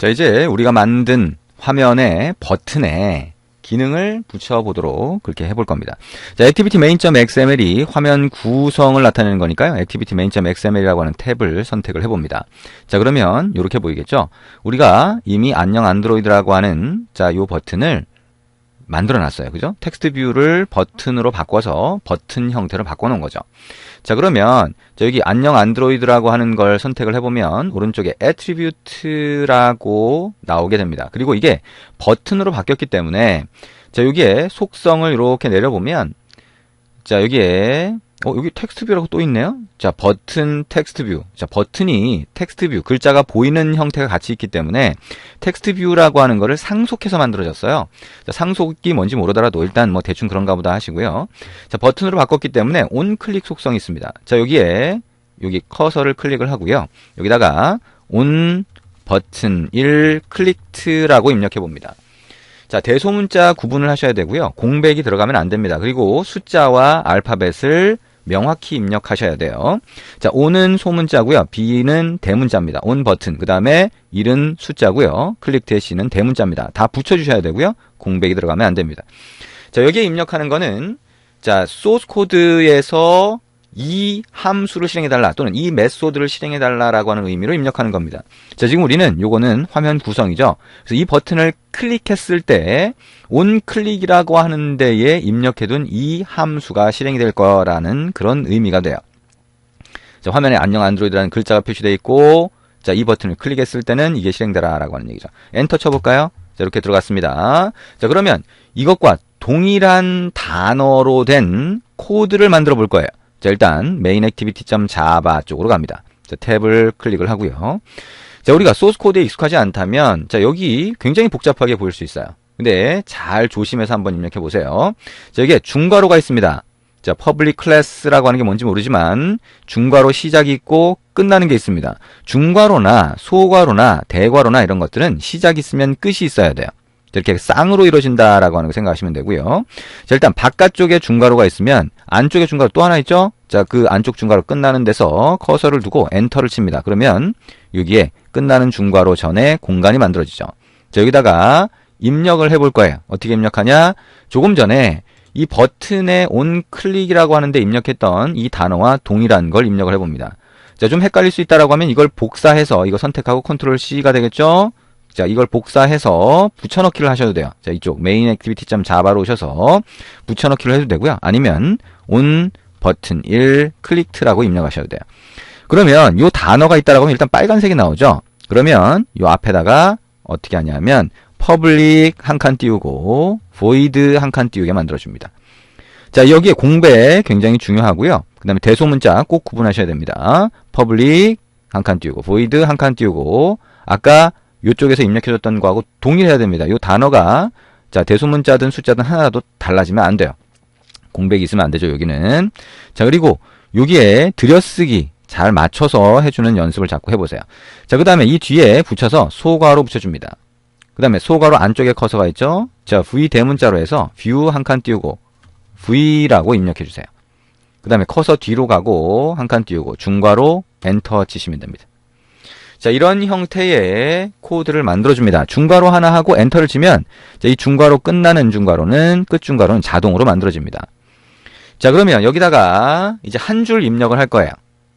자, 이제 우리가 만든 화면에 버튼에 기능을 붙여보도록 그렇게 해볼 겁니다. 자, activity main.xml이 화면 구성을 나타내는 거니까요. activity main.xml이라고 하는 탭을 선택을 해봅니다. 자, 그러면 이렇게 보이겠죠? 우리가 이미 안녕 안드로이드라고 하는 요 버튼을 만들어 놨어요. 그죠? 텍스트 뷰를 버튼으로 바꿔서 버튼 형태로 바꿔 놓은 거죠. 자, 그러면 여기 안녕 안드로이드라고 하는 걸 선택을 해보면 오른쪽에 attribute라고 나오게 됩니다. 그리고 이게 버튼으로 바뀌었기 때문에 자, 여기에 속성을 이렇게 내려보면 자, 여기에 여기 텍스트 뷰라고 또 있네요. 자, 버튼 텍스트 뷰. 자, 버튼이 텍스트 뷰, 글자가 보이는 형태가 같이 있기 때문에 텍스트 뷰라고 하는 거를 상속해서 만들어졌어요. 자, 상속이 뭔지 모르더라도 일단 뭐 대충 그런가 보다 하시고요. 자, 버튼으로 바꿨기 때문에 온 클릭 속성이 있습니다. 자, 여기 커서를 클릭을 하고요. 여기다가 온 버튼 1 클릭트라고 입력해 봅니다. 자, 대소문자 구분을 하셔야 되고요. 공백이 들어가면 안 됩니다. 그리고 숫자와 알파벳을 명확히 입력하셔야 돼요. 자, O는 소문자고요. B는 대문자입니다. On 버튼. 그 다음에 1은 숫자고요. 클릭트의 C는 대문자입니다. 다 붙여주셔야 되고요. 공백이 들어가면 안 됩니다. 자, 여기에 입력하는 거는 자, 소스 코드에서 이 함수를 실행해달라 또는 이 메소드를 실행해달라라고 하는 의미로 입력하는 겁니다. 자, 지금 우리는 요거는 화면 구성이죠. 그래서 이 버튼을 클릭했을 때 온 클릭이라고 하는 데에 입력해둔 이 함수가 실행이 될 거라는 그런 의미가 돼요. 자, 화면에 안녕 안드로이드라는 글자가 표시되어 있고 자, 이 버튼을 클릭했을 때는 이게 실행되라 라고 하는 얘기죠. 엔터 쳐볼까요? 자, 이렇게 들어갔습니다. 자, 그러면 이것과 동일한 단어로 된 코드를 만들어 볼 거예요. 자, 일단 mainActivity.java 쪽으로 갑니다. 자, 탭을 클릭을 하고요. 자, 우리가 소스 코드에 익숙하지 않다면 자, 여기 굉장히 복잡하게 보일 수 있어요. 근데 잘 조심해서 한번 입력해 보세요. 자, 여기에 중괄호가 있습니다. 자, public class라고 하는 게 뭔지 모르지만 중괄호 시작이 있고 끝나는 게 있습니다. 중괄호나 소괄호나 대괄호나 이런 것들은 시작이 있으면 끝이 있어야 돼요. 이렇게 쌍으로 이루어진다라고 하는 거 생각하시면 되고요. 자, 일단 바깥쪽에 중괄호가 있으면 안쪽에 중괄호 또 하나 있죠? 자, 그 안쪽 중괄호 끝나는 데서 커서를 두고 엔터를 칩니다. 그러면 여기에 끝나는 중괄호 전에 공간이 만들어지죠. 자, 여기다가 입력을 해볼 거예요. 어떻게 입력하냐? 조금 전에 이 버튼에 온 클릭이라고 하는데 입력했던 이 단어와 동일한 걸 입력을 해봅니다. 자, 좀 헷갈릴 수 있다라고 하면 이걸 복사해서 이거 선택하고 컨트롤 C가 되겠죠? 자, 이걸 복사해서 붙여넣기를 하셔도 돼요. 자, 이쪽 mainActivity.java로 오셔서 붙여넣기를 해도 되고요. 아니면 on 버튼 1 클릭트라고 입력하셔도 돼요. 그러면 요 단어가 있다라고 하면 일단 빨간색이 나오죠. 그러면 요 앞에다가 어떻게 하냐면 public 한 칸 띄우고 void 한 칸 띄우게 만들어줍니다. 자, 여기에 공백 굉장히 중요하고요. 그 다음에 대소문자 꼭 구분하셔야 됩니다. public 한 칸 띄우고 void 한 칸 띄우고 아까 이쪽에서 입력해줬던 거하고 동일해야 됩니다. 이 단어가 자, 대소문자든 숫자든 하나라도 달라지면 안 돼요. 공백이 있으면 안 되죠, 여기는. 자, 그리고 여기에 들여쓰기 잘 맞춰서 해주는 연습을 자꾸 해보세요. 자, 그 다음에 이 뒤에 붙여서 소괄호 붙여줍니다. 그 다음에 소괄호 안쪽에 커서가 있죠. 자, V 대문자로 해서 view 한 칸 띄우고 V라고 입력해주세요. 그 다음에 커서 뒤로 가고 한 칸 띄우고 중괄호 엔터 치시면 됩니다. 자, 이런 형태의 코드를 만들어줍니다. 중괄호 하나 하고 엔터를 치면 자, 이 중괄호 끝나는 중괄호는 끝 중괄호는 자동으로 만들어집니다. 자, 그러면 여기다가 이제 한 줄 입력을 할 거예요.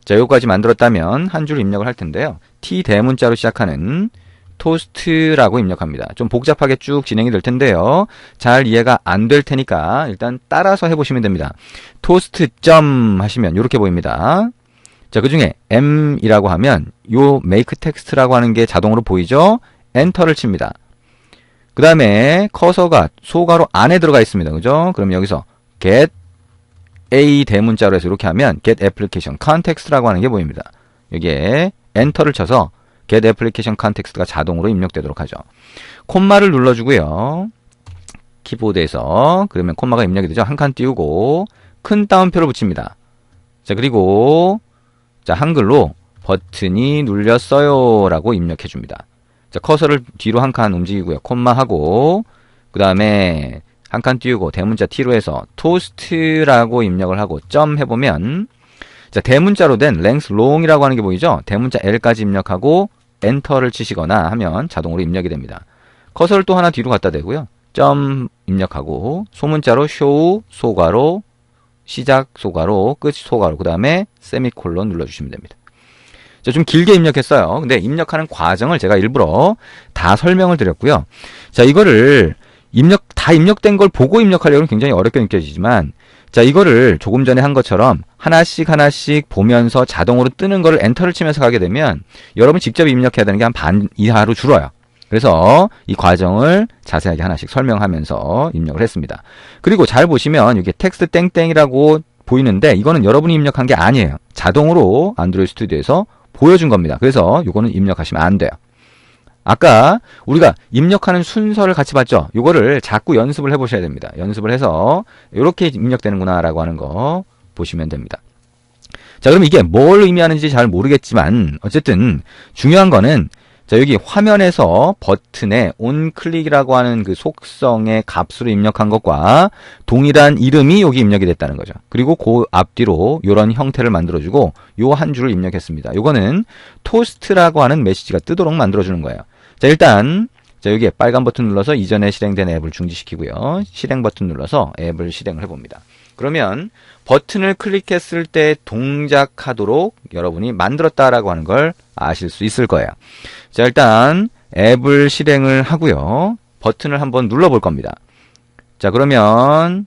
자, 여기까지 만들었다면 한 줄 입력을 할 텐데요. T 대문자로 시작하는 토스트라고 입력합니다. 좀 복잡하게 쭉 진행이 될 텐데요. 잘 이해가 안 될 테니까 일단 따라서 해보시면 됩니다. 토스트 점 하시면 이렇게 보입니다. 자, 그 중에 M이라고 하면 요 make text라고 하는 게 자동으로 보이죠? 엔터를 칩니다. 그 다음에 커서가 소괄호 안에 들어가 있습니다. 그죠? 그럼 여기서 get A 대문자로 해서 이렇게 하면 get application context라고 하는 게 보입니다. 여기에 엔터를 쳐서 get application context가 자동으로 입력되도록 하죠. 콤마를 눌러주고요. 키보드에서 그러면 콤마가 입력이 되죠. 한 칸 띄우고 큰 따옴표를 붙입니다. 자, 그리고 자, 한글로 버튼이 눌렸어요 라고 입력해 줍니다. 자, 커서를 뒤로 한 칸 움직이고요. 콤마하고 그 다음에 한 칸 띄우고 대문자 T로 해서 토스트라고 입력을 하고 점 해보면 자, 대문자로 된 length long이라고 하는 게 보이죠? 대문자 L까지 입력하고 엔터를 치시거나 하면 자동으로 입력이 됩니다. 커서를 또 하나 뒤로 갖다 대고요. 점 입력하고 소문자로 show 소괄호 시작 소괄호 끝 소괄호 그 다음에 세미콜론 눌러주시면 됩니다. 자, 좀 길게 입력했어요. 근데 입력하는 과정을 제가 일부러 다 설명을 드렸고요. 자, 이거를 다 입력된 걸 보고 입력하려면 굉장히 어렵게 느껴지지만, 자, 이거를 조금 전에 한 것처럼 하나씩 하나씩 보면서 자동으로 뜨는 거를 엔터를 치면서 가게 되면 여러분 직접 입력해야 되는 게 한 반 이하로 줄어요. 그래서 이 과정을 자세하게 하나씩 설명하면서 입력을 했습니다. 그리고 잘 보시면 이게 텍스트 땡땡이라고 보이는데 이거는 여러분이 입력한 게 아니에요. 자동으로 안드로이드 스튜디오에서 보여준 겁니다. 그래서 이거는 입력하시면 안 돼요. 아까 우리가 입력하는 순서를 같이 봤죠? 이거를 자꾸 연습을 해보셔야 됩니다. 연습을 해서 이렇게 입력되는구나 라고 하는 거 보시면 됩니다. 자, 그럼 이게 뭘 의미하는지 잘 모르겠지만 어쨌든 중요한 거는 자, 여기 화면에서 버튼에 onClick이라고 하는 그 속성의 값으로 입력한 것과 동일한 이름이 여기 입력이 됐다는 거죠. 그리고 그 앞뒤로 이런 형태를 만들어주고 요 한 줄을 입력했습니다. 요거는 토스트라고 하는 메시지가 뜨도록 만들어주는 거예요. 자, 일단 자, 여기에 빨간 버튼 눌러서 이전에 실행된 앱을 중지시키고요. 실행 버튼 눌러서 앱을 실행을 해봅니다. 그러면 버튼을 클릭했을 때 동작하도록 여러분이 만들었다라고 하는 걸 아실 수 있을 거예요. 자, 일단 앱을 실행을 하고요. 버튼을 한번 눌러볼 겁니다. 자, 그러면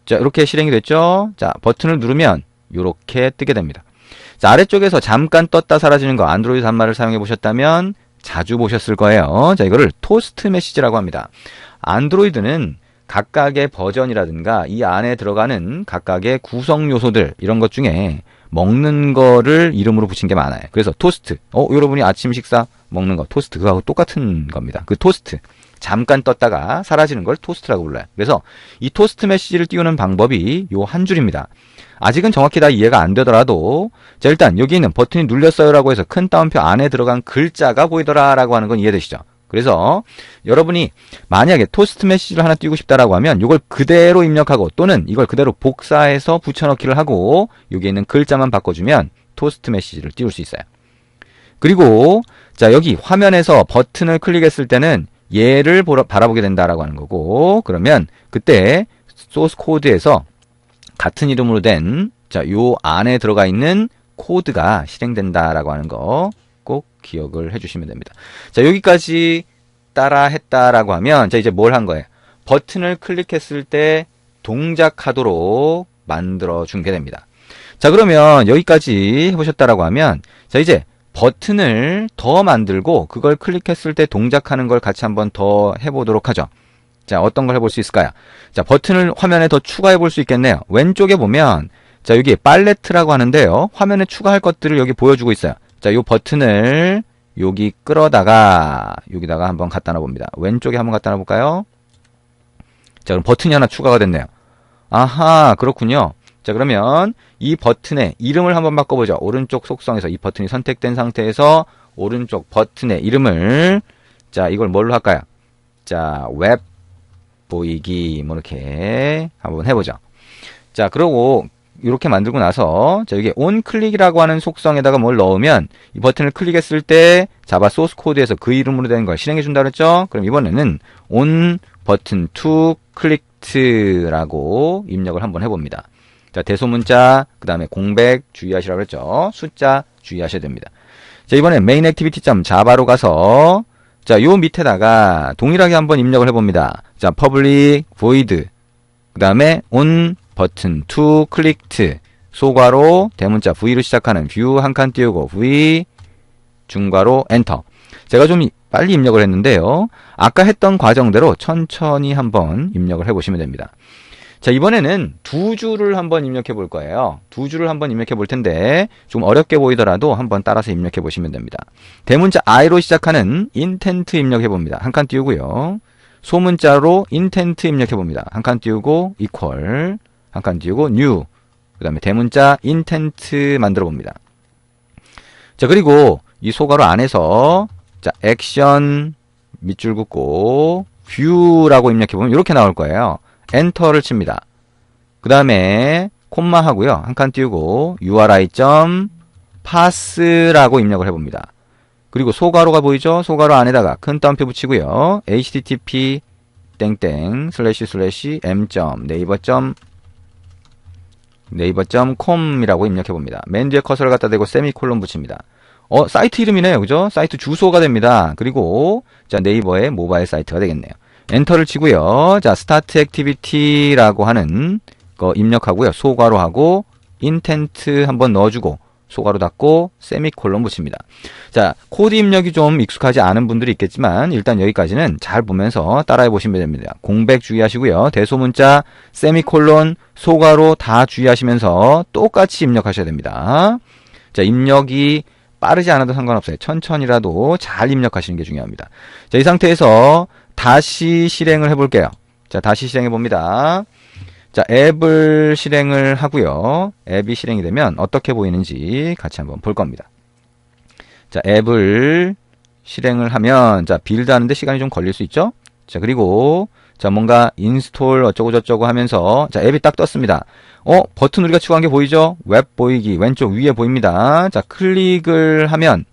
자, 이렇게 실행이 됐죠? 자, 버튼을 누르면 이렇게 뜨게 됩니다. 자, 아래쪽에서 잠깐 떴다 사라지는 거 안드로이드 단말을 사용해 보셨다면 자주 보셨을 거예요. 자, 이거를 토스트 메시지라고 합니다. 안드로이드는 각각의 버전이라든가 이 안에 들어가는 각각의 구성 요소들 이런 것 중에 먹는 거를 이름으로 붙인 게 많아요. 그래서 토스트. 여러분이 아침 식사 먹는 거 토스트 그거하고 똑같은 겁니다. 그 토스트. 잠깐 떴다가 사라지는 걸 토스트라고 불러요. 그래서 이 토스트 메시지를 띄우는 방법이 요 한 줄입니다. 아직은 정확히 다 이해가 안 되더라도 자, 일단 여기 있는 버튼이 눌렸어요라고 해서 큰 따옴표 안에 들어간 글자가 보이더라라고 하는 건 이해되시죠? 그래서 여러분이 만약에 토스트 메시지를 하나 띄우고 싶다라고 하면 이걸 그대로 입력하고 또는 이걸 그대로 복사해서 붙여넣기를 하고 여기 있는 글자만 바꿔주면 토스트 메시지를 띄울 수 있어요. 그리고 자, 여기 화면에서 버튼을 클릭했을 때는 얘를 바라보게 된다라고 하는 거고 그러면 그때 소스 코드에서 같은 이름으로 된 자, 요 안에 들어가 있는 코드가 실행된다라고 하는 거 꼭 기억을 해주시면 됩니다. 자, 여기까지 따라 했다라고 하면 자, 이제 뭘 한 거예요? 버튼을 클릭했을 때 동작하도록 만들어 준 게 됩니다. 자, 그러면 여기까지 해보셨다라고 하면 자, 이제 버튼을 더 만들고 그걸 클릭했을 때 동작하는 걸 같이 한번 더 해보도록 하죠. 자, 어떤 걸 해볼 수 있을까요? 자, 버튼을 화면에 더 추가해 볼 수 있겠네요. 왼쪽에 보면 자, 여기 팔레트라고 하는데요. 화면에 추가할 것들을 여기 보여주고 있어요. 자, 요 버튼을 여기 끌어다가 여기다가 한번 갖다 놔봅니다. 왼쪽에 한번 갖다 놔볼까요? 자, 그럼 버튼이 하나 추가가 됐네요. 아하, 그렇군요. 자, 그러면 이 버튼의 이름을 한번 바꿔보죠. 오른쪽 속성에서 이 버튼이 선택된 상태에서 오른쪽 버튼의 이름을 자, 이걸 뭘로 할까요? 자, 웹 보이기 뭐 이렇게 한번 해보죠. 자, 그러고 이렇게 만들고 나서 자, 여기 onClick이라고 하는 속성에다가 뭘 넣으면 이 버튼을 클릭했을 때 자바 소스 코드에서 그 이름으로 된 걸 실행해 준다 그랬죠? 그럼 이번에는 on 버튼 to clicked라고 입력을 한번 해봅니다. 자, 대소문자 그 다음에 공백 주의하시라고 그랬죠? 숫자 주의하셔야 됩니다. 자, 이번에 main activity.java로 가서 자, 요 밑에다가 동일하게 한번 입력을 해봅니다. 자, public void 그 다음에 on 버튼 to clicked 소괄호 대문자 V로 시작하는 view 한 칸 띄우고 V 중괄호 엔터. 제가 좀 빨리 입력을 했는데요. 아까 했던 과정대로 천천히 한번 입력을 해보시면 됩니다. 자, 이번에는 두 줄을 한번 입력해 볼 거예요. 두 줄을 한번 입력해 볼 텐데 좀 어렵게 보이더라도 한번 따라서 입력해 보시면 됩니다. 대문자 I로 시작하는 intent 입력해 봅니다. 한 칸 띄우고요. 소문자로 intent 입력해 봅니다. 한 칸 띄우고 equal 한 칸 띄우고 new 그 다음에 대문자 intent 만들어 봅니다. 자, 그리고 이 소괄호 안에서 자, 액션 밑줄 긋고 view라고 입력해 보면 이렇게 나올 거예요. 엔터를 칩니다. 그 다음에 콤마 하고요. 한 칸 띄우고 URI.pass라고 입력을 해봅니다. 그리고 소괄호가 보이죠? 소괄호 안에다가 큰 따옴표 붙이고요. http 땡땡 // 네이버.com이라고 입력해 봅니다. 맨 뒤에 커서를 갖다 대고 세미콜론 붙입니다. 사이트 이름이네요. 그죠? 사이트 주소가 됩니다. 그리고 자, 네이버의 모바일 사이트가 되겠네요. 엔터를 치고요. 자, 스타트 액티비티라고 하는 거 입력하고요. 소괄호하고 인텐트 한번 넣어주고 소괄호 닫고 세미콜론 붙입니다. 자, 코드 입력이 좀 익숙하지 않은 분들이 있겠지만 일단 여기까지는 잘 보면서 따라해 보시면 됩니다. 공백 주의하시고요. 대소문자, 세미콜론, 소괄호 다 주의하시면서 똑같이 입력하셔야 됩니다. 자, 입력이 빠르지 않아도 상관없어요. 천천히라도 잘 입력하시는 게 중요합니다. 자, 이 상태에서 다시 실행을 해볼게요. 자, 다시 실행해 봅니다. 자, 앱을 실행을 하고요. 앱이 실행이 되면 어떻게 보이는지 같이 한번 볼 겁니다. 자, 앱을 실행을 하면 자, 빌드 하는데 시간이 좀 걸릴 수 있죠? 자, 그리고 자, 뭔가 인스톨 어쩌고 저쩌고 하면서 자, 앱이 딱 떴습니다. 버튼 우리가 추가한 게 보이죠? 웹 보이기 왼쪽 위에 보입니다. 자, 클릭을 하면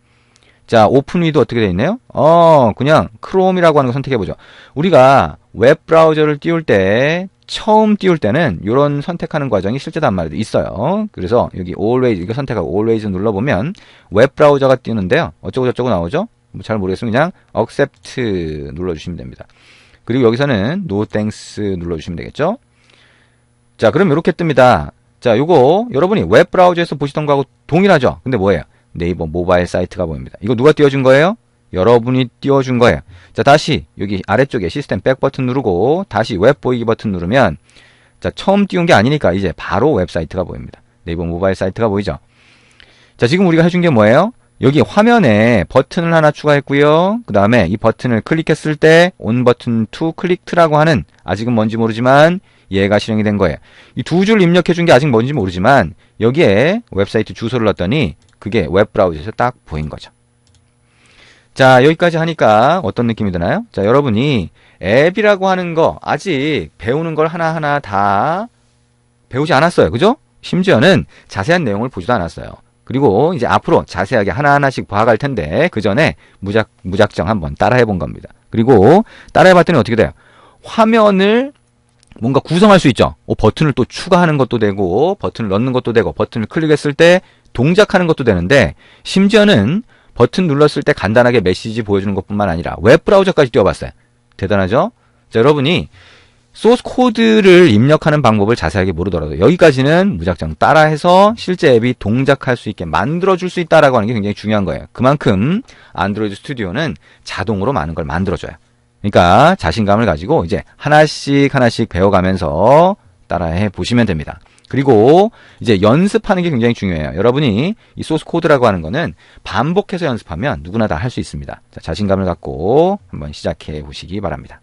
자, 오픈 위도 어떻게 되어 있나요? 그냥 크롬이라고 하는 거 선택해 보죠. 우리가 웹 브라우저를 띄울 때 처음 띄울 때는 이런 선택하는 과정이 실제 단말에도 있어요. 그래서 여기 always 이거 선택하고 always 눌러보면 웹 브라우저가 띄우는데요. 어쩌고 저쩌고 나오죠? 잘 모르겠으면 그냥 accept 눌러주시면 됩니다. 그리고 여기서는 no thanks 눌러주시면 되겠죠? 자, 그럼 이렇게 뜹니다. 자, 요거 여러분이 웹 브라우저에서 보시던 거하고 동일하죠? 근데 뭐예요? 네이버 모바일 사이트가 보입니다. 이거 누가 띄워준 거예요? 여러분이 띄워준 거예요. 자, 다시 여기 아래쪽에 시스템 백 버튼 누르고 다시 웹 보이기 버튼 누르면 자, 처음 띄운 게 아니니까 이제 바로 웹사이트가 보입니다. 네이버 모바일 사이트가 보이죠? 자, 지금 우리가 해준 게 뭐예요? 여기 화면에 버튼을 하나 추가했고요. 그 다음에 이 버튼을 클릭했을 때 on 버튼 to click라고 하는 아직은 뭔지 모르지만 얘가 실행이 된 거예요. 이 두 줄 입력해 준 게 아직 뭔지 모르지만 여기에 웹사이트 주소를 넣었더니 그게 웹 브라우저에서 딱 보인 거죠. 자, 여기까지 하니까 어떤 느낌이 드나요? 자, 여러분이 앱이라고 하는 거 아직 배우는 걸 하나하나 다 배우지 않았어요. 그죠? 심지어는 자세한 내용을 보지도 않았어요. 그리고 이제 앞으로 자세하게 하나하나씩 봐갈 텐데 그 전에 무작정 한번 따라해 본 겁니다. 그리고 따라해 봤더니 어떻게 돼요? 화면을 뭔가 구성할 수 있죠. 버튼을 또 추가하는 것도 되고 버튼을 넣는 것도 되고 버튼을 클릭했을 때 동작하는 것도 되는데 심지어는 버튼 눌렀을 때 간단하게 메시지 보여주는 것뿐만 아니라 웹 브라우저까지 띄워봤어요. 대단하죠? 자, 여러분이 소스 코드를 입력하는 방법을 자세하게 모르더라도 여기까지는 무작정 따라해서 실제 앱이 동작할 수 있게 만들어줄 수 있다라고 하는 게 굉장히 중요한 거예요. 그만큼 안드로이드 스튜디오는 자동으로 많은 걸 만들어줘요. 그러니까 자신감을 가지고 이제 하나씩 배워가면서 따라해 보시면 됩니다. 그리고 이제 연습하는 게 굉장히 중요해요. 여러분이 이 소스 코드라고 하는 거는 반복해서 연습하면 누구나 다 할 수 있습니다. 자, 자신감을 갖고 한번 시작해 보시기 바랍니다.